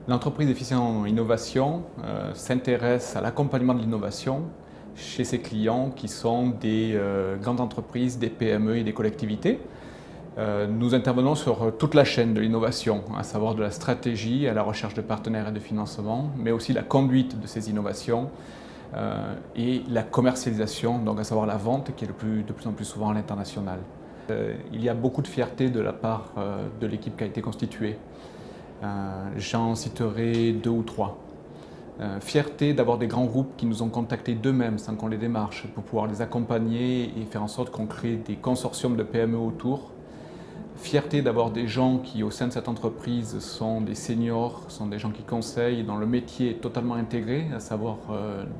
L'entreprise Efficient Innovation s'intéresse à l'accompagnement de l'innovation chez ses clients qui sont des grandes entreprises, des PME et des collectivités. Nous intervenons sur toute la chaîne de l'innovation, à savoir de la stratégie à la recherche de partenaires et de financement, mais aussi la conduite de ces innovations et la commercialisation, donc à savoir la vente qui est de plus en plus souvent à l'international. Il y a beaucoup de fierté de la part de l'équipe qui a été constituée. J'en citerai 2 ou 3. Fierté d'avoir des grands groupes qui nous ont contactés d'eux-mêmes sans qu'on les démarche pour pouvoir les accompagner et faire en sorte qu'on crée des consortiums de PME autour. Fierté d'avoir des gens qui au sein de cette entreprise sont des seniors, sont des gens qui conseillent, dont le métier est totalement intégré, à savoir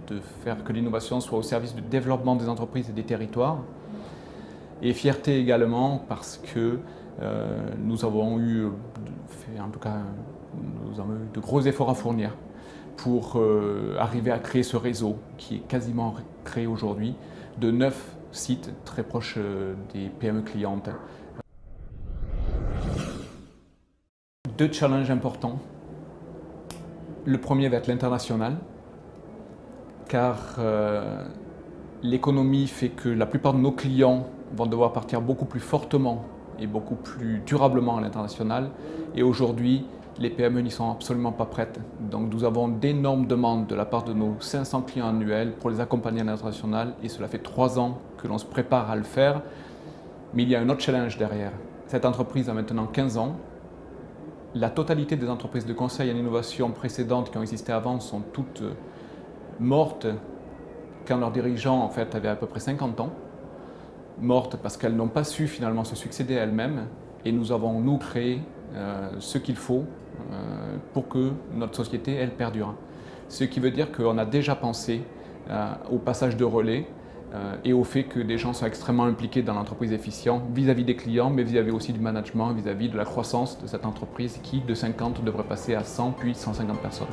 de faire que l'innovation soit au service du développement des entreprises et des territoires. Et fierté également parce que nous avons eu de gros efforts à fournir pour arriver à créer ce réseau qui est quasiment créé aujourd'hui de 9 sites très proches des PME clientes. 2 challenges importants. Le premier va être l'international, car l'économie fait que la plupart de nos clients vont devoir partir beaucoup plus fortement et beaucoup plus durablement à l'international. Et aujourd'hui, les PME n'y sont absolument pas prêtes. Donc nous avons d'énormes demandes de la part de nos 500 clients annuels pour les accompagner à l'international. Et cela fait 3 ans que l'on se prépare à le faire. Mais il y a un autre challenge derrière. Cette entreprise a maintenant 15 ans. La totalité des entreprises de conseil en innovation précédentes qui ont existé avant sont toutes mortes quand leurs dirigeants en fait, avaient à peu près 50 ans. Mortes parce qu'elles n'ont pas su finalement se succéder à elles-mêmes. Et nous avons, nous, créé ce qu'il faut pour que notre société, elle, perdure. Ce qui veut dire qu'on a déjà pensé au passage de relais et au fait que des gens sont extrêmement impliqués dans l'entreprise Efficient vis-à-vis des clients, mais vis-à-vis aussi du management, vis-à-vis de la croissance de cette entreprise qui, de 50, devrait passer à 100 puis 150 personnes.